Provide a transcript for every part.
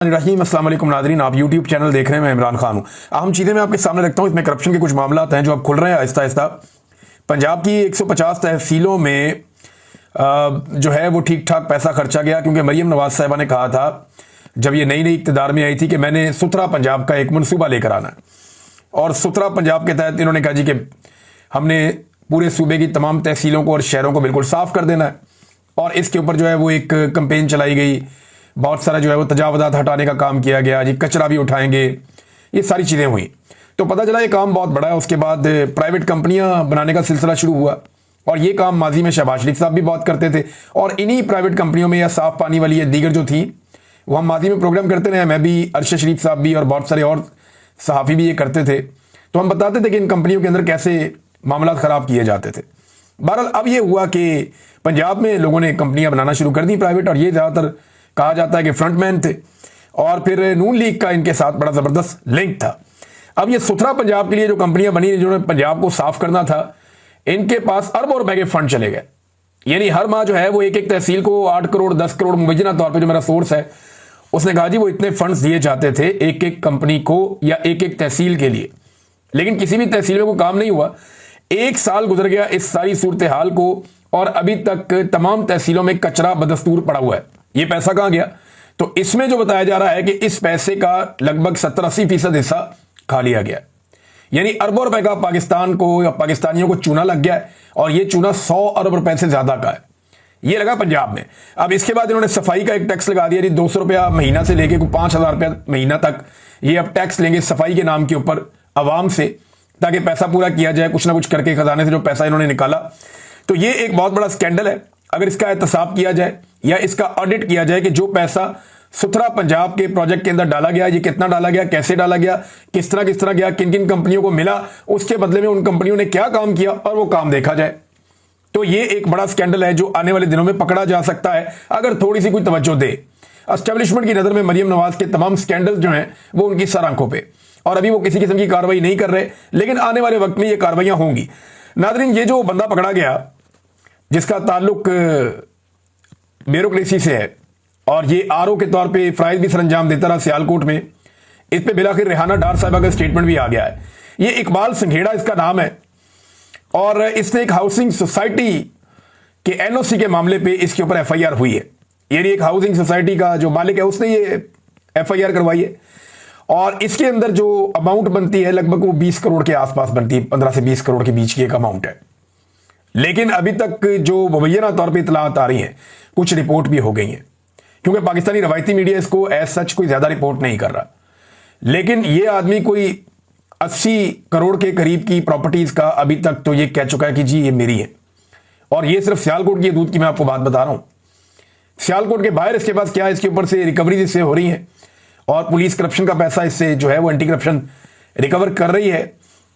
रहीम अस्सलाम वालेकुम नादरीन, आप यूट्यूब चैनल देख रहे हैं। मैं इमरान खान हूँ। अहम चीज़ें मैं आपके सामने रखता हूँ। इसमें करप्शन के कुछ मामला हैं जो अब खुल रहे हैं आहिस्ता आहिस्ता। पंजाब की 150 तहसीलों में जो है वो ठीक ठाक पैसा खर्चा गया, क्योंकि मरीम नवाज साहिबा ने कहा था जब ये नई इक़्तिदार में आई थी कि मैंने सुथरा पंजाब का एक मनसूबा लेकर आना है। और सुथरा पंजाब के तहत इन्होंने कहा जी कि हमने पूरे सूबे की तमाम तहसीलों को और शहरों को बिल्कुल साफ़ कर देना है। और इसके ऊपर जो है वो एक कंपेन चलाई गई, बहुत सारा जो है वो तजावज़ात हटाने का काम किया गया जी, कचरा भी उठाएंगे, ये सारी चीज़ें हुई। तो पता चला ये काम बहुत बड़ा है। उसके बाद प्राइवेट कंपनियां बनाने का सिलसिला शुरू हुआ, और ये काम माजी में शहबाज शरीफ साहब भी बहुत करते थे। और इन्हीं प्राइवेट कंपनियों में या साफ पानी वाली या दीगर जो थी वो हम माजी में प्रोग्राम करते रहे, मैं भी, अरशद शरीफ साहब भी, और बहुत सारे और सहाफ़ी भी ये करते थे। तो हम बताते थे कि इन कंपनियों के अंदर कैसे मामला ख़राब किए जाते थे। बहरहाल अब ये हुआ कि पंजाब में लोगों ने कंपनियां बनाना शुरू कर दी प्राइवेट, और ये ज़्यादातर कहा जाता है कि फ्रंटमैन थे, और फिर नून लीग का इनके साथ बड़ा ज़बरदस्त लिंक था। अब ये सुथरा पंजाब के लिए जो कंपनियां बनी जिन्होंने पंजाब को साफ करना था, इनके पास अरबों रुपए के फंड चले गए। यानी हर माह जो है वो एक एक तहसील को 8 करोड़ 10 करोड़ मुबैना तौर पे, जो मेरा सोर्स है उसने कहा जी वो इतने फंड्स दिए जाते थे एक एक कंपनी को या एक एक तहसील के लिए। लेकिन किसी भी तहसील में कोई काम नहीं हुआ। 1 साल गुजर गया इस सारी सूरत हाल को, और अभी तक तमाम तहसीलों में कचरा बदस्तूर पड़ा हुआ है। ये पैसा कहां गया? तो इसमें जो बताया जा रहा है कि इस पैसे का लगभग 70-80% हिस्सा खा लिया गया। यानी अरबों रुपए का पाकिस्तान को या पाकिस्तानियों को चूना लग गया है, और ये चूना 100 अरब रुपए से ज्यादा का है। ये लगा पंजाब में। अब इसके बाद इन्होंने सफाई का एक टैक्स लगा दिया जी, 200 रुपया महीना से लेके 5,000 रुपया महीना तक ये अब टैक्स लेंगे सफाई के नाम के ऊपर अवाम से, ताकि पैसा पूरा किया जाए कुछ ना कुछ करके खजाने से जो पैसा इन्होंने निकाला। तो ये एक बहुत बड़ा स्कैंडल है। अगर इसका एहतसाब किया जाए या इसका ऑडिट किया जाए कि जो पैसा सुथरा पंजाब के प्रोजेक्ट के अंदर डाला गया, ये कितना डाला गया, कैसे डाला गया, किस तरह गया, किन किन कंपनियों को मिला, उसके बदले में उन कंपनियों ने क्या काम किया, और वो काम देखा जाए, तो ये एक बड़ा स्कैंडल है जो आने वाले दिनों में पकड़ा जा सकता है अगर थोड़ी सी कोई तवज्जो दे। एस्टेब्लिशमेंट की नजर में मरीम नवाज के तमाम स्कैंडल जो हैं वो उनकी सर आंखों पे, और अभी वो किसी किस्म की कार्रवाई नहीं कर रहे, लेकिन आने वाले वक्त में ये कार्रवाइयां होंगी। नादरीन, ये जो बंदा पकड़ा गया जिसका ताल्लुक ब्यूरोक्रेसी से है, और ये आरओ के तौर पे फ्राइज भी सरंजाम देता रहा सियालकोट में, इस पे बिलाखिर रेहाना डार साहिबा का स्टेटमेंट भी आ गया है। ये इकबाल संघेड़ा इसका नाम है, और इसने एक हाउसिंग सोसाइटी के एनओसी के मामले पे इसके ऊपर एफआईआर हुई है। यानी एक हाउसिंग सोसाइटी का जो मालिक है उसने ये एफआईआर करवाई है, और इसके अंदर जो अमाउंट बनती है लगभग वो 20 करोड़ के आसपास बनती है, 15 से 20 करोड़ के बीच की एक अमाउंट है। लेकिन अभी तक जो मुबैना तौर पर इतलात आ रही हैं, कुछ रिपोर्ट भी हो गई हैं, क्योंकि पाकिस्तानी रवायती मीडिया इसको एज सच कोई ज्यादा रिपोर्ट नहीं कर रहा। लेकिन ये आदमी कोई 80 करोड़ के करीब की प्रॉपर्टीज का अभी तक तो ये कह चुका है कि जी ये मेरी है। और ये सिर्फ सियालकोट की दूध की मैं आपको बात बता रहा हूं। सियालकोट के बाहर इसके पास क्या है, इसके ऊपर से रिकवरी इससे हो रही है, और पुलिस करप्शन का पैसा इससे जो है वो एंटी करप्शन रिकवर कर रही है।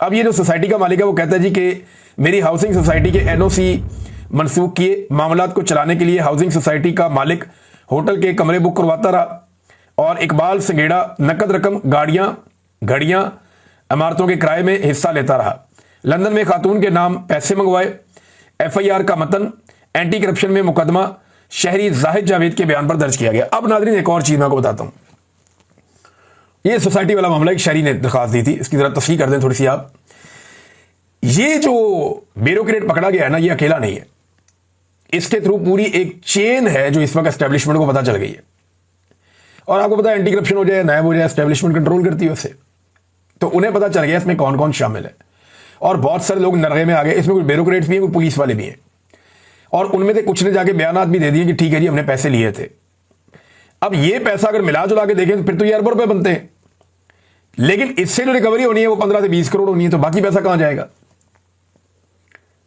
अब ये जो सोसाइटी का मालिक है वो कहता है जी कि मेरी हाउसिंग सोसाइटी के एनओसी मनसूख किए, मामलात को चलाने के लिए हाउसिंग सोसाइटी का मालिक होटल के कमरे बुक करवाता रहा, और इकबाल संघेड़ा नकद रकम, गाड़ियां, घड़ियां, इमारतों के किराए में हिस्सा लेता रहा। लंदन में खातून के नाम पैसे मंगवाए। एफआईआर का मतन एंटी करप्शन में मुकदमा शहरी जाहिद जावेद के बयान पर दर्ज किया गया। अब नाज़रीन एक और चीज मैं आपको बताता हूं। ये सोसाइटी वाला मामला एक शहरी ने दरखास्त दी थी, इसकी जरा तस्वीर कर दें थोड़ी सी आप। ये जो ब्यूरोक्रेट पकड़ा गया है ना, ये अकेला नहीं है, इसके थ्रू पूरी एक चेन है जो इस वक्त एस्टेब्लिशमेंट को पता चल गई है। और आपको पता है एंटी करप्शन हो जाए, नायब हो जाए, एस्टेब्लिशमेंट कंट्रोल करती है उसे, तो उन्हें पता चल गया इसमें कौन कौन शामिल है। और बहुत सारे लोग नरगे में आ गए। इसमें कुछ ब्यूरोक्रेट्स भी हैं, कुछ पुलिस वाले भी हैं, और उनमें से कुछ ने जाके बयानात भी दे दिए कि ठीक है जी हमने पैसे लिए थे। अब ये पैसा अगर मिला जुला के देखें तो फिर तो ये अरबों रुपए बनते हैं, लेकिन इससे जो रिकवरी होनी है वो 15 से 20 करोड़ होनी है। तो बाकी पैसा कहां जाएगा?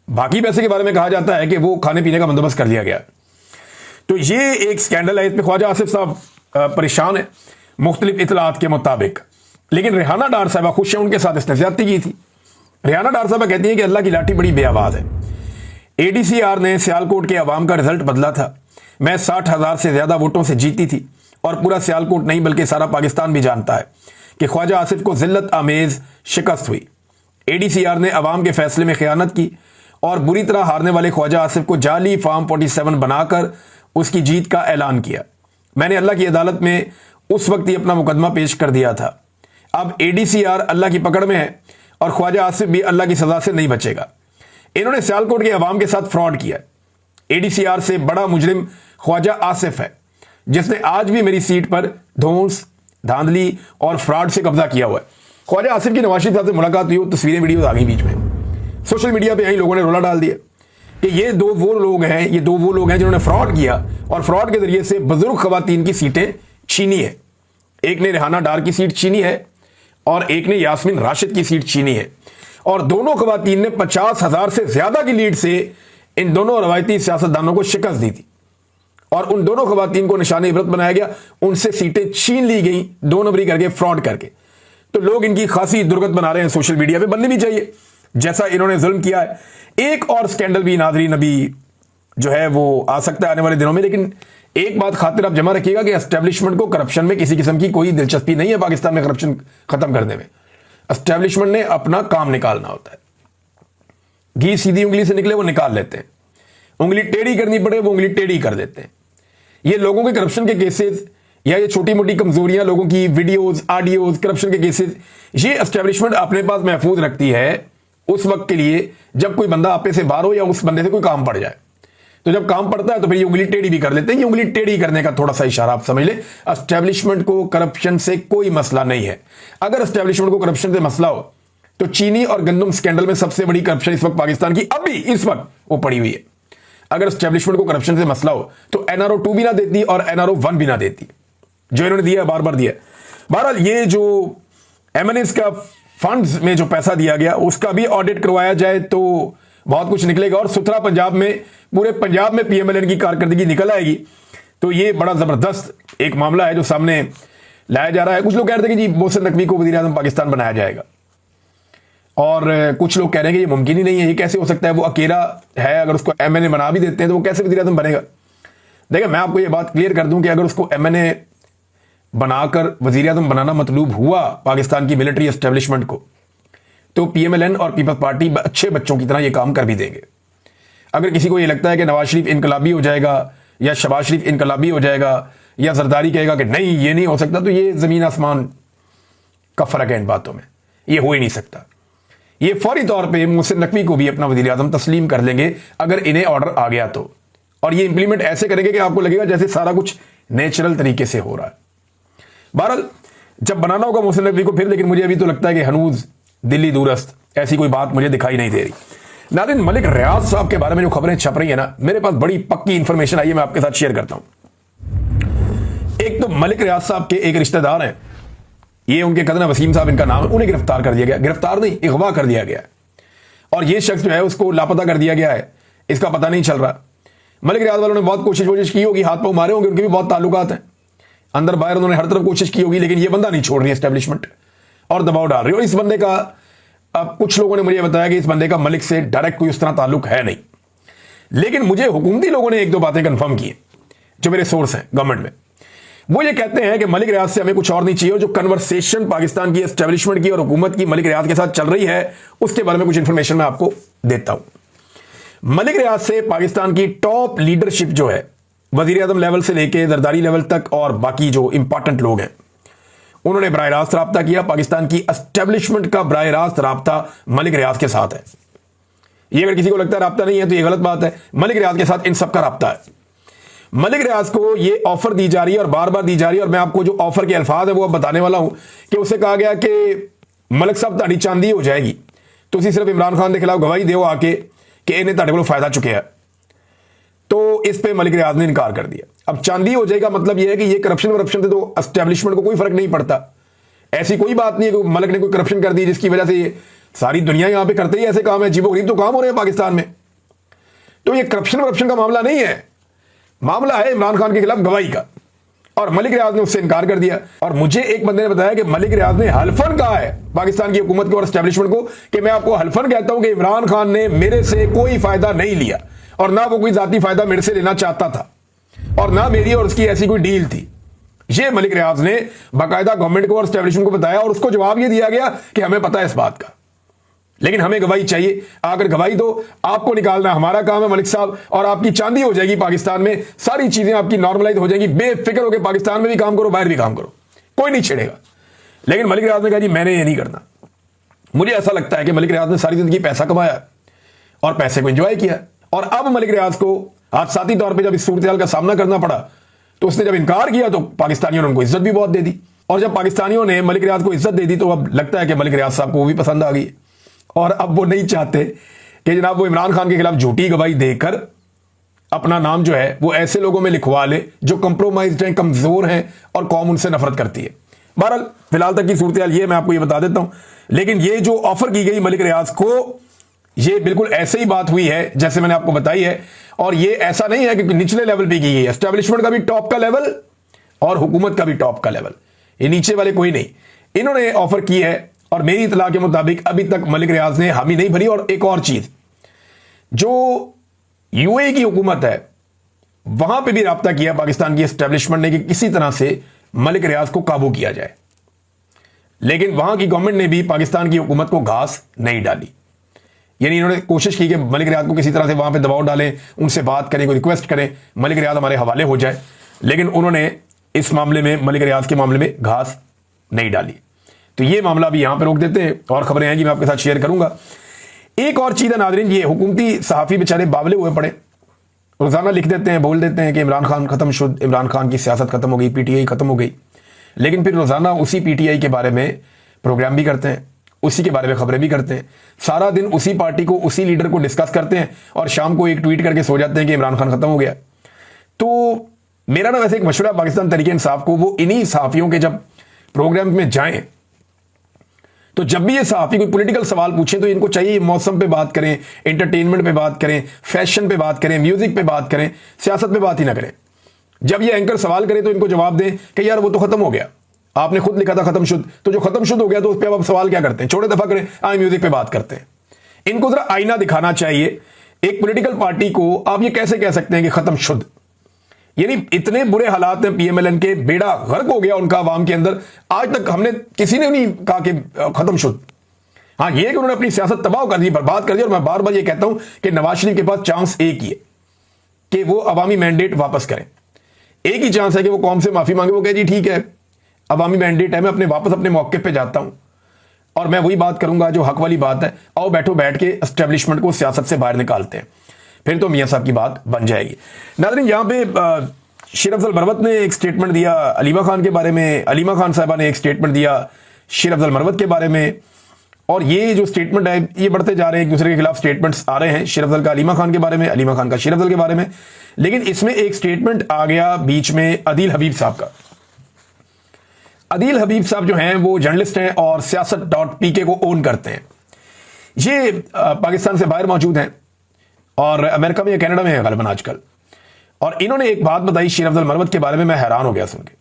बाकी पैसे के बारे में कहा जाता है कि वो खाने पीने का बंदोबस्त कर लिया गया। तो ये एक स्कैंडल है। इसमें ख्वाजा आसिफ साहब परेशान है मुख्तलिफ इतलात के मुताबिक, लेकिन रेहाना डार साहबा खुश है, उनके साथ इसने ज्यादती की थी। रेहाना डार साहबा कहती है कि अल्लाह की लाठी बड़ी बेआवाज है। एडीसीआर ने सियालकोट के अवाम का रिजल्ट बदला था। मैं 60,000 से ज्यादा वोटों से जीती थी, और पूरा सियालकोट नहीं बल्कि सारा पाकिस्तान भी जानता है कि ख्वाजा आसिफ को जिल्लत आमेज शिकस्त हुई। एडीसीआर ने अवाम के फैसले में खयानत की, और बुरी तरह हारने वाले ख्वाजा आसिफ को जाली फार्म 47 बनाकर उसकी जीत का ऐलान किया। मैंने अल्लाह की अदालत में उस वक्त ही अपना मुकदमा पेश कर दिया था। अब एडीसीआर अल्लाह की पकड़ में है और ख्वाजा आसिफ भी अल्लाह की सजा से नहीं बचेगा। इन्होंने सियालकोट के अवाम के साथ फ्रॉड किया। एडीसीआर से बड़ा मुजरिम ख्वाजा आसिफ है, जिसने आज भी मेरी सीट पर धौंस, धांधली और फ्रॉड से कब्जा किया हुआ है। ख्वाजा आसिफ की नवाज शरीफ साहब से मुलाकात हुई, तस्वीरें वीडियोज आ गई बीच में, सोशल मीडिया पे यही लोगों ने रोला डाल दिया कि ये दो वो लोग हैं जिन्होंने फ्रॉड किया और फ्रॉड के जरिए से बुजुर्ग खवातीन की सीटें छीनी है। एक ने रेहाना डार की सीट छीनी है और एक ने यास्मीन राशिद की सीट छीनी है, और दोनों खवातीन ने 50,000 से ज्यादा की लीड से इन दोनों रवायती सियासतदानों को शिकस्त दी थी और उन दोनों खवातीन को निशाने इबरत बनाया गया, उनसे सीटें छीन ली गई 2 नंबरी करके, फ्रॉड करके। तो लोग इनकी खासी दुर्गत बना रहे हैं सोशल मीडिया पे, बननी भी चाहिए जैसा इन्होंने जुल्म किया है। एक और स्कैंडल भी नाज़रीन अभी जो है वो आ सकता है आने वाले दिनों में, लेकिन एक बात खातिर आप जमा रखिएगा कि एस्टेब्लिशमेंट को करप्शन में किसी किस्म की कोई दिलचस्पी नहीं है। पाकिस्तान में करप्शन खत्म करने में एस्टेब्लिशमेंट ने अपना काम निकालना होता है। घी सीधी उंगली से निकले वो निकाल लेते हैं, उंगली टेढ़ी करनी पड़े वो उंगली टेढ़ी कर देते हैं। ये लोगों के करप्शन के केसेस या ये छोटी मोटी कमजोरियां, लोगों की वीडियोस, ऑडियोज, करप्शन के केसेस, ये एस्टेब्लिशमेंट अपने पास महफूज रखती है उस वक्त के लिए जब कोई बंदा आपे से बाहर हो या उस बंदे से कोई काम पड़ जाए। तो जब काम पड़ता है तो फिर ये उंगली टेढ़ी भी कर लेते हैं। ये उंगली टेढ़ी करने का थोड़ा सा इशारा आप समझ ले। एस्टेब्लिशमेंट को करप्शन से कोई मसला नहीं है। अगर एस्टेब्लिशमेंट को करप्शन से मसला हो तो चीनी और गंदम स्कैंडल में सबसे बड़ी करप्शन इस वक्त पाकिस्तान की अभी इस वक्त वो पड़ी हुई है। अगर एस्टेब्लिशमेंट को करप्शन से मसला हो तो एनआरओ 2 भी ना देती और एनआरओ 1 भी ना देती, जो इन्होंने दिया बार बार दिया। बहरहाल ये जो एमएनएस का फंड्स में जो पैसा दिया गया उसका भी ऑडिट करवाया जाए तो बहुत कुछ निकलेगा और सुथरा पंजाब में, पूरे पंजाब में पीएमएलएन की कारकर्दगी निकल आएगी। तो ये बड़ा जबरदस्त एक मामला है जो सामने लाया जा रहा है। कुछ लोग कह रहे थे कि जी मोहसिन नकवी को वज़ीर आज़म पाकिस्तान बनाया जाएगा और कुछ लोग कह रहे हैं कि ये मुमकिन ही नहीं है, ये कैसे हो सकता है, वो अकेला है, अगर उसको एमएनए बना भी देते हैं तो वो कैसे वज़ीर आज़म बनेगा। देखिए मैं आपको ये बात क्लियर कर दूं कि अगर उसको एमएनए बनाकर वज़ीर आज़म बनाना मतलूब हुआ पाकिस्तान की मिलिट्री एस्टेब्लिशमेंट को, तो पीएमएलएन और पीपल्स पार्टी अच्छे बच्चों की तरह ये काम कर भी देंगे। अगर किसी को ये लगता है कि नवाज शरीफ इनकलाबी हो जाएगा या शहबाज शरीफ इनकलाबी हो जाएगा या जरदारी कहेगा कि नहीं ये नहीं हो सकता, तो ये जमीन आसमान का फर्क है इन बातों में, ये हो ही नहीं सकता। ये फौरी तौर पे मोहसिन नकवी को भी अपना वज़ीर आज़म तस्लीम कर लेंगे अगर इन्हें ऑर्डर आ गया तो, और ये इंप्लीमेंट ऐसे करेंगे कि आपको लगेगा जैसे सारा कुछ नेचुरल तरीके से हो रहा है। बहरहाल जब बनाना होगा मोहसिन नकवी को फिर, लेकिन मुझे अभी तो लगता है कि हनूज दिल्ली दूरस्त ऐसी कोई बात मुझे दिखाई नहीं दे रही। नाज़रीन मलिक रियाज साहब के बारे में जो खबरें छप रही है ना, मेरे पास बड़ी पक्की इंफॉर्मेशन आई है, मैं आपके साथ शेयर करता हूं। एक तो मलिक रियाज साहब के एक रिश्तेदार हैं, ये उनके कज़न वसीम साहब इनका नाम है, उन्हें गिरफ्तार कर दिया गया, गिरफ्तार नहीं अगवा कर दिया गया है और ये शख्स जो है उसको लापता कर दिया गया है, इसका पता नहीं चल रहा। मलिक रियाज वालों ने बहुत कोशिश की होगी, हाथ पांव मारे होंगे, उनके भी बहुत ताल्लुकात हैं अंदर बाहर, उन्होंने हर तरफ कोशिश की होगी, लेकिन ये बंदा नहीं छोड़ रही एस्टेब्लिशमेंट और दबाव डाल रही है। और इस बंदे का अब कुछ लोगों ने मुझे बताया कि इस बंदे का मलिक से डायरेक्ट कोई उस तरह ताल्लुक है नहीं, लेकिन मुझे हुकूमती लोगों ने 1-2 बातें कंफर्म की जो मेरे सोर्स हैं गवर्नमेंट में। वो ये कहते हैं कि मलिक रियाज से हमें कुछ और नहीं चाहिए, जो कन्वर्सेशन पाकिस्तान की एस्टेब्लिशमेंट की और हुकूमत की मलिक रियाज के साथ चल रही है उसके बारे में कुछ इंफॉर्मेशन मैं आपको देता हूं। मलिक रियाज से पाकिस्तान की टॉप लीडरशिप जो है, वजीर आज़म लेवल से लेके जरदारी लेवल तक और बाकी जो इंपॉर्टेंट लोग हैं, उन्होंने बराह रास्त राब्ता किया। पाकिस्तान की एस्टेब्लिशमेंट का बराह रास्त राब्ता मलिक रियाज के साथ है। ये अगर किसी को लगता है राब्ता नहीं है तो ये गलत बात है, मलिक रियाज के साथ इन सबका राब्ता है। मलिक रियाज को ये ऑफर दी जा रही है और बार बार दी जा रही है, और मैं आपको जो ऑफर के अल्फाज है वो अब बताने वाला हूं कि उससे कहा गया कि मलिक साहब ताड़ी चांदी हो जाएगी, तो उसी सिर्फ इमरान खान के खिलाफ गवाही दो आके कि इन्हें ताड़े को फायदा चुके हैं। तो इस पे मलिक रियाज ने इनकार कर दिया। अब चांदी हो जाएगा मतलब यह है कि ये करप्शन से तो एस्टेब्लिशमेंट को कोई फर्क नहीं पड़ता। ऐसी कोई बात नहीं है कि मलिक ने कोई करप्शन कर दी जिसकी वजह से ये सारी दुनिया यहां पे करते ही ऐसे काम है, अजीबो गरीब तो काम हो रहे हैं पाकिस्तान में। तो ये करप्शन का मामला नहीं है, मामला है इमरान खान के खिलाफ गवाही का, और मलिक रियाज ने उससे इनकार कर दिया। और मुझे एक बंदे ने बताया कि मलिक रियाज ने हल्फन कहा है पाकिस्तान की हुकूमत को और एस्टेब्लिशमेंट को कि मैं आपको हल्फन कहता हूं कि इमरान खान ने मेरे से कोई फायदा नहीं लिया और ना वो कोई जाती फायदा मेरे से लेना चाहता था और ना मेरी और उसकी ऐसी कोई डील थी। ये मलिक रियाज ने बाकायदा गवर्नमेंट को और एस्टेब्लिशमेंट को बताया और उसको जवाब ये दिया गया कि हमें पता है इस बात का, लेकिन हमें गवाही चाहिए। अगर गवाही दो, आपको निकालना हमारा काम है मलिक साहब, और आपकी चांदी हो जाएगी पाकिस्तान में, सारी चीजें आपकी नॉर्मलाइज हो जाएंगी, बेफिक्र होकर पाकिस्तान में भी काम करो, बाहर भी काम करो। कोई नहीं छेड़ेगा। लेकिन मलिक रियाज ने कहा जी मैंने ये नहीं करना। मुझे ऐसा लगता है कि मलिक रियाज ने सारी जिंदगी पैसा कमाया और पैसे को एंजॉय किया, और अब मलिक रियाज को हादसाती तौर पे जब इस सूरत का सामना करना पड़ा तो उसने जब इनकार किया तो पाकिस्तानियों ने उनको इज्जत भी बहुत दे दी, और जब पाकिस्तानियों ने मलिक रियाज को इज्जत दे दी तो अब लगता है कि मलिक रियाज साहब को वो भी पसंद आ गई, और अब वो नहीं चाहते कि जनाब वो इमरान खान के खिलाफ झूठी गवाही देकर अपना नाम जो है वो ऐसे लोगों में लिखवा ले जो कंप्रोमाइज्ड हैं, कमजोर हैं और कौम उनसे नफरत करती है। बहरहाल फिलहाल तक की सूरत हाल ये मैं आपको ये बता देता हूं। लेकिन ये जो ऑफर की गई मलिक रियाज को, ये बिल्कुल ऐसे ही बात हुई है जैसे मैंने आपको बताई है, और ये ऐसा नहीं है कि निचले लेवल पे की गई है। एस्टेब्लिशमेंट का भी टॉप का लेवल और हुकूमत का भी टॉप का लेवल, ये नीचे वाले कोई नहीं, इन्होंने ऑफर की है। और मेरी इतला के मुताबिक अभी तक मलिक रियाज ने हामी नहीं भरी। और एक और चीज, जो यूएई की हुकूमत है वहां पे भी राब्ता किया पाकिस्तान की एस्टेब्लिशमेंट ने कि किसी तरह से मलिक रियाज को काबू किया जाए, लेकिन वहां की गवर्नमेंट ने भी पाकिस्तान की हुकूमत को घास नहीं डाली। यानी इन्होंने कोशिश की कि मलिक रियाज को किसी तरह से वहां पे दबाव डालें, उनसे बात करें, कोई रिक्वेस्ट करें, मलिक रियाज हमारे हवाले हो जाए, लेकिन उन्होंने इस मामले में मलिक रियाज के मामले में घास नहीं डाली। तो ये मामला भी यहां पर रोक देते हैं, और खबरें हैं कि मैं आपके साथ शेयर करूंगा। एक और चीज है नाज़रीन, ये हुकूमती सहाफ़ी बेचारे बावले हुए पड़े, रोजाना लिख देते हैं, बोल देते हैं कि इमरान खान खत्म शुद्ध, इमरान खान की सियासत खत्म हो गई, पीटीआई खत्म हो गई, लेकिन फिर रोजाना उसी पीटीआई के बारे में प्रोग्राम भी करते हैं, उसी के बारे में खबरें भी करते हैं, सारा दिन उसी पार्टी को, उसी लीडर को डिस्कस करते हैं, और शाम को एक ट्वीट करके सो जाते हैं कि इमरान खान खत्म हो गया। तो मेरा ना वैसे एक मशवरा पाकिस्तान तहरीक इंसाफ को, वो इन्हीं सहाफ़ियों के जब प्रोग्राम में जाएं तो जब भी ये सहाफ़ी कोई पॉलिटिकल सवाल पूछें तो इनको चाहिए मौसम पे बात करें, एंटरटेनमेंट पे बात करें, फैशन पे बात करें, म्यूजिक पे बात करें, सियासत पे बात ही ना करें। जब ये एंकर सवाल करे तो इनको जवाब दें कि यार वो तो खत्म हो गया, आपने खुद लिखा था खत्म शुद्ध, तो जो खत्म शुद्ध हो गया तो उस पर आप सवाल क्या करते हैं, छोड़े दफा करें, आए म्यूजिक पे बात करते हैं। इनको जरा आईना दिखाना चाहिए एक पॉलिटिकल पार्टी को। आप ये कैसे कह सकते हैं कि खत्म शुद्ध? यानी इतने बुरे हालात में पीएमएलएन के, बेड़ा गर्क हो गया उनका आवाम के अंदर, आज तक हमने किसी ने नहीं कहा कि खत्म शुद्ध। हाँ, ये कि उन्होंने अपनी सियासत तबाह कर दी, बर्बाद कर दी। और मैं बार बार ये कहता हूं कि नवाज शरीफ के पास चांस एक ही है कि वो अवामी मैंडेट वापस करें। एक ही चांस है कि वो कौम से माफी मांगे, वो कहे जी ठीक है अवामी मैंडेट है, मैं अपने वापस अपने मौके पे जाता हूं और मैं वही बात करूंगा जो हक वाली बात है, आओ बैठो बैठ के एस्टेब्लिशमेंट को सियासत से बाहर निकालते हैं, फिर तो मियां साहब की बात बन जाएगी। नाज़रीन, यहां पे शेर अफजल मरवत ने एक स्टेटमेंट दिया अलीमा खान के बारे में, अलीमा खान साहबा ने एक स्टेटमेंट दिया शेर अफजल मरवत के बारे में, और ये जो स्टेटमेंट है ये बढ़ते जा रहे हैं, एक दूसरे के खिलाफ स्टेटमेंट्स आ रहे हैं, शेर अफजल का अलीमा खान के बारे में, अलीमा खान का शेर अफजल के बारे में। लेकिन इसमें एक स्टेटमेंट आ गया बीच में अदील हबीब साहब का। अदील हबीब साहब जो हैं वो जर्नलिस्ट हैं और सियासत.pk को ओन करते हैं। ये पाकिस्तान से बाहर मौजूद हैं और अमेरिका में या कनाडा में है ग़ालिबन आजकल। और इन्होंने एक बात बताई शेर अफजल मरवत के बारे में, मैं हैरान हो गया सुन के।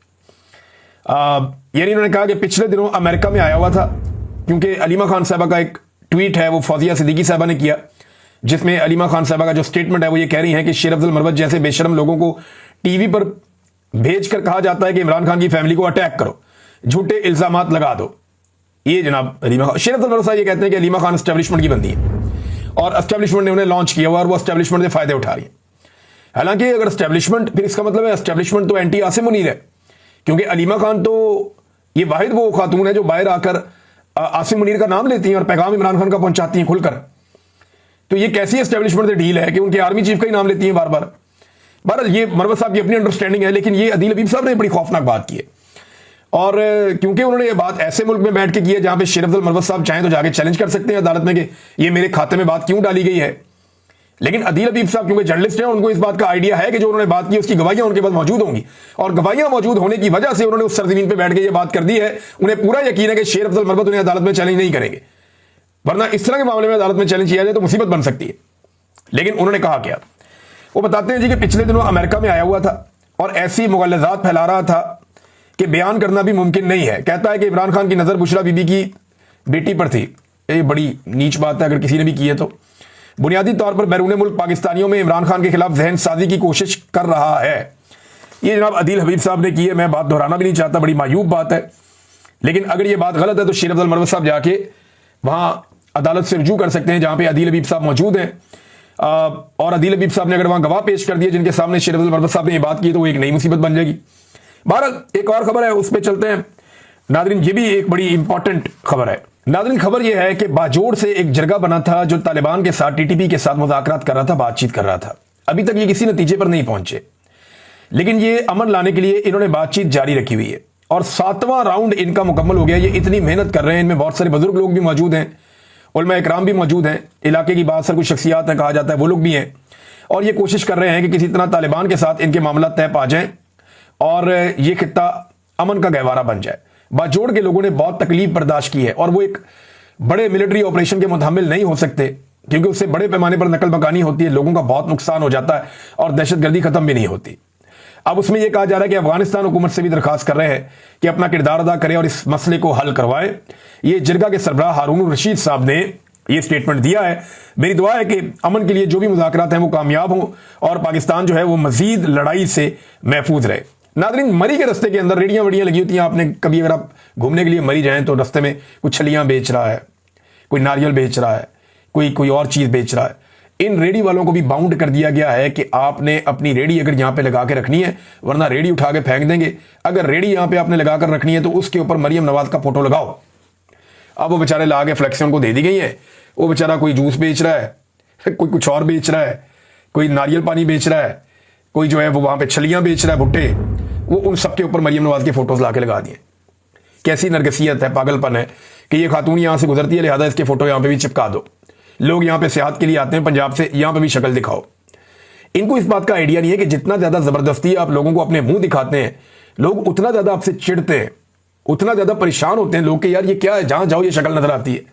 यानी इन्होंने कहा कि पिछले दिनों अमेरिका में आया हुआ था, क्योंकि अलीमा खान साहबा का एक ट्वीट है वो फौजिया सिद्दीकी साहबा ने किया, जिसमें अलीमा खान साहबा का जो स्टेटमेंट है वो ये कह रही हैं कि शेर अफजल मरवत जैसे बेशरम लोगों को टीवी पर भेजकर कहा जाता है कि इमरान खान की फैमिली को अटैक करो, झूठे इल्जामात लगा दो। ये जनाब शेर अफजल मरवत साहब ये कहते हैं कि अलीमा खान एस्टेब्लिशमेंट की बंदी है और एस्टेब्लिशमेंट ने उन्हें लॉन्च किया हुआ और वो एस्टेब्लिशमेंट से फायदे उठा रही है। हालांकि अगर एस्टेब्लिशमेंट, फिर इसका मतलब है एस्टेब्लिशमेंट तो एंटी आसिम मुनीर है, क्योंकि अलीमा खान तो ये वाहिद वो खातून है जो बाहर आकर आसिम मुनीर का नाम लेती हैं और पैगाम इमरान खान का पहुंचाती हैं खुलकर। तो ये कैसी एस्टेब्लिशमेंट से डील है कि उनके आर्मी चीफ का ही नाम लेती हैं बार बार। बहरहाल ये मरवत साहब की अपनी अंडरस्टैंडिंग है, लेकिन ये अदील हबीब साहब ने बड़ी खौफनाक बात की है। और क्योंकि उन्होंने ये बात ऐसे मुल्क में बैठ के की है जहां पे शेर अफजल मरवत साहब चाहें तो जाके चैलेंज कर सकते हैं अदालत में कि ये मेरे खाते में बात क्यों डाली गई है। लेकिन अदील हबीब साहब क्योंकि जर्नलिस्ट हैं, उनको इस बात का आइडिया है कि जो उन्होंने बात की उसकी गवाहियां उनके पास मौजूद होंगी, और गवाहियां मौजूद होने की वजह से उन्होंने उस सरजमीन पर बैठ के ये बात कर दी है। उन्हें पूरा यकीन है कि शेर अफजल मरवत उन्हें अदालत में चैलेंज नहीं करेंगे, वरना इस तरह के मामले में अदालत में चैलेंज किया जाए तो मुसीबत बन सकती है। लेकिन उन्होंने कहा क्या, वो बताते हैं जी कि पिछले दिनों अमेरिका में आया हुआ था और ऐसी मुगलजात फैला रहा था कि बयान करना भी मुमकिन नहीं है। कहता है कि इमरान खान की नजर बुशरा बीबी की बेटी पर थी। ये बड़ी नीच बात है अगर किसी ने भी की है तो। बुनियादी तौर पर बैरून मुल्क पाकिस्तानियों में इमरान खान के खिलाफ जहन साजी की कोशिश कर रहा है। ये जनाब अदील हबीब साहब ने की है, मैं बात दोहराना भी नहीं चाहता, बड़ी मायूब बात है। लेकिन अगर ये बात गलत है तो शेर अफजल मरवत साहब जाके वहां अदालत से रुजू कर सकते हैं जहां पे अदील हबीब साहब मौजूद हैं। और अदील हबीब साहब ने अगर वहां गवाह पेश कर दिए जिनके सामने शेर अफजल मरवत साहब ने ये बात की तो वो एक नई मुसीबत बन जाएगी। बहरहाल एक और खबर है उस पर चलते हैं। नादरीन, ये भी एक बड़ी इंपॉर्टेंट खबर है। नादरीन, खबर यह है कि बाजोड़ से एक जरगा बना था जो तालिबान के साथ, टीटीपी के साथ मुज़ाकरात कर रहा था, बातचीत कर रहा था। अभी तक ये किसी नतीजे पर नहीं पहुंचे, लेकिन ये अमन लाने के लिए इन्होंने बातचीत जारी रखी हुई है और 7वां राउंड इनका मुकम्मल हो गया। ये इतनी मेहनत कर रहे हैं, इनमें बहुत सारे बुजुर्ग लोग भी मौजूद हैं, उलमा इकराम भी मौजूद हैं, इलाके की बात सर कुछ शख्सियात हैं, कहा जाता है वो लोग भी हैं, और ये कोशिश कर रहे हैं कि किसी तरह तालिबान के साथ इनके मामला तय पा जाएं और ये खित्ता अमन का गहवारा बन जाए। बाजोड़ के लोगों ने बहुत तकलीफ बर्दाश्त की है और वो एक बड़े मिलिट्री ऑपरेशन के मुतहम्मिल नहीं हो सकते, क्योंकि उससे बड़े पैमाने पर नकल मकानी होती है, लोगों का बहुत नुकसान हो जाता है और दहशतगर्दी खत्म भी नहीं होती। अब उसमें यह कहा जा रहा है कि अफगानिस्तान हुकूमत से भी दरखास्त कर रहे हैं कि अपना किरदार अदा करें और इस मसले को हल करवाएं। ये जिरगा के सरबराह हारून रशीद साहब ने ये स्टेटमेंट दिया है। मेरी दुआ है कि अमन के लिए जो भी मुज़ाकरात हैं वो कामयाब हों और पाकिस्तान जो है वो मजीद लड़ाई से महफूज रहे। नादरीन, मरी के रस्ते के अंदर रेडियां वड़ियां लगी होती हैं। आपने कभी अगर आप घूमने के लिए मरी जाएं तो रस्ते में कुछ छलियां बेच रहा है, कोई नारियल बेच रहा है, कोई और चीज बेच रहा है। इन रेडी वालों को भी बाउंड कर दिया गया है कि आपने अपनी रेडी अगर यहां पे लगा के रखनी है, वरना रेडी उठा के फेंक देंगे। अगर रेडी यहां पे आपने लगाकर रखनी है तो उसके ऊपर मरियम नवाज का फोटो लगाओ। अब वो बेचारे ला के फ्लेक्स उनको दे दी गई है। वो बेचारा कोई जूस बेच रहा है, कोई कुछ और बेच रहा है, कोई नारियल पानी बेच रहा है, कोई जो है वो वहां पे छलियां बेच रहा है, भुट्टे, वो उन सबके ऊपर मरियम नवाज के फोटोज ला के लगा दिए। कैसी नरगसियत है, पागलपन है कि ये खातून यहां से गुजरती है, लिहाजा इसके फोटो यहां पे भी चिपका दो। लोग यहां पे सेहत के लिए आते हैं पंजाब से, यहां पे भी शक्ल दिखाओ। इनको इस बात का आइडिया नहीं है कि जितना ज्यादा जबरदस्ती आप लोगों को अपने मुंह दिखाते हैं, लोग उतना ज्यादा आपसे चिढ़ते हैं, उतना ज्यादा परेशान होते हैं लोग कि यार ये क्या है, जहां जाओ ये शक्ल नजर आती है।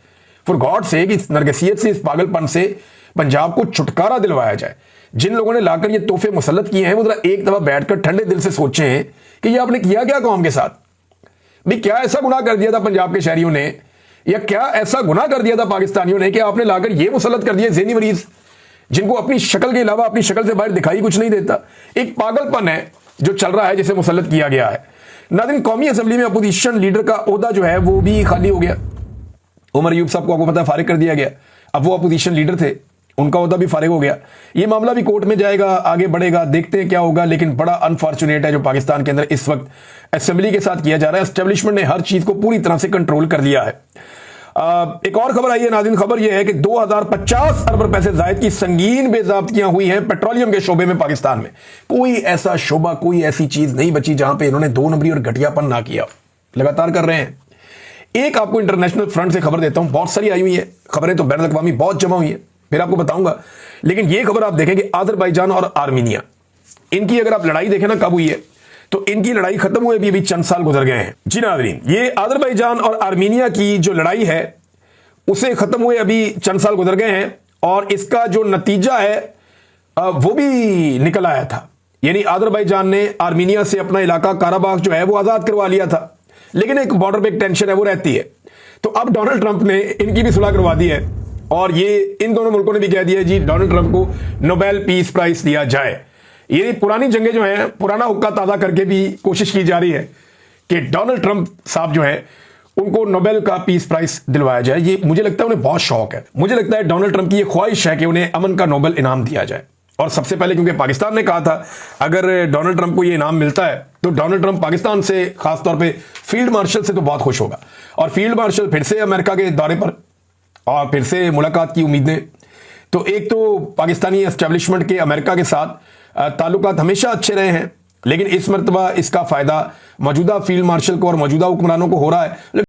फॉर गॉड से इस नरगसियत से, इस पागलपन से पंजाब को छुटकारा दिलवाया जाए। जिन लोगों ने लाकर ये तोहफे मुसल्लत किए हैं वो जरा एक दफा बैठकर ठंडे दिल से सोचें कि ये आपने किया क्या कौम के साथ। भाई क्या ऐसा गुनाह कर दिया था पंजाब के शहरियों ने, या क्या ऐसा गुनाह कर दिया था पाकिस्तानियों ने कि आपने लाकर ये मुसल्लत कर दिया ज़हनी मरीज जिनको अपनी शक्ल के अलावा अपनी शक्ल से बाहर दिखाई कुछ नहीं देता। एक पागलपन है जो चल रहा है, जिसे मुसल्लत किया गया है। नाज़रीन, कौमी असेंबली में अपोजिशन लीडर का ओहदा जो है वो भी खाली हो गया। उमर अयूब साहब को आपको पता है फारिग कर दिया गया। अब वो अपोजिशन लीडर थे, उनका ओहदा भी फारिग हो गया। ये मामला भी कोर्ट में जाएगा, आगे बढ़ेगा, देखते हैं क्या होगा। लेकिन बड़ा अनफॉर्चुनेट है जो पाकिस्तान के अंदर इस वक्त असेंबली के साथ किया जा रहा है। एस्टेब्लिशमेंट ने हर चीज को पूरी तरह से कंट्रोल कर लिया है। एक और खबर आई है नाज़रीन, खबर यह है कि 2050 अरब पैसे जायद की संगीन बेज़ाब्तियां हुई हैं पेट्रोलियम के शोबे में। पाकिस्तान में कोई ऐसा शोबा, कोई ऐसी चीज नहीं बची जहां पे इन्होंने दो नंबरी और घटियापन ना किया। लगातार कर रहे हैं। एक आपको इंटरनेशनल फ्रंट से खबर देता हूं, बहुत सारी आई हुई है खबरें, तो बैनुल अक़वामी बहुत जमा हुई है, फिर आपको बताऊंगा। लेकिन यह खबर आप देखेंगे अज़रबैजान और आर्मीनिया, इनकी अगर आप लड़ाई देखें ना कब हुई है, तो इनकी लड़ाई खत्म हुए भी अभी चंद साल गुजर गए हैं। जी नाज़रीन, ये अज़रबैजान और आर्मीनिया की जो लड़ाई है उसे खत्म हुए अभी चंद साल गुजर गए हैं और इसका जो नतीजा है वो भी निकल आया था। यानी अज़रबैजान ने आर्मीनिया से अपना इलाका काराबाग जो है वो आजाद करवा लिया था, लेकिन एक बॉर्डर पे एक टेंशन है वो रहती है। तो अब डोनाल्ड ट्रंप ने इनकी भी सुलह करवा दी है और ये इन दोनों मुल्कों ने भी कह दिया जी डोनाल्ड ट्रंप को नोबेल पीस प्राइज दिया जाए। ये पुरानी जंगें जो हैं, पुराना हुक्का ताज़ा करके भी कोशिश की जा रही है कि डोनाल्ड ट्रंप साहब जो है उनको नोबेल का पीस प्राइज दिलवाया जाए। ये मुझे लगता है उन्हें बहुत शौक है। मुझे लगता है डोनाल्ड ट्रंप की ये ख्वाहिश है कि उन्हें अमन का नोबेल इनाम दिया जाए। और सबसे पहले क्योंकि पाकिस्तान ने कहा था अगर डोनाल्ड ट्रंप को ये इनाम मिलता है तो डोनाल्ड ट्रंप पाकिस्तान से, खासतौर पे फील्ड मार्शल से तो बहुत खुश होगा। और फील्ड मार्शल फिर से अमेरिका के दौरे पर और फिर से मुलाकात की उम्मीदें। तो एक तो पाकिस्तानी एस्टेब्लिशमेंट के अमेरिका के साथ ताल्लुकात हमेशा अच्छे रहे हैं, लेकिन इस मरतबा इसका फायदा मौजूदा फील्ड मार्शल को और मौजूदा हुक्मरानों को हो रहा है।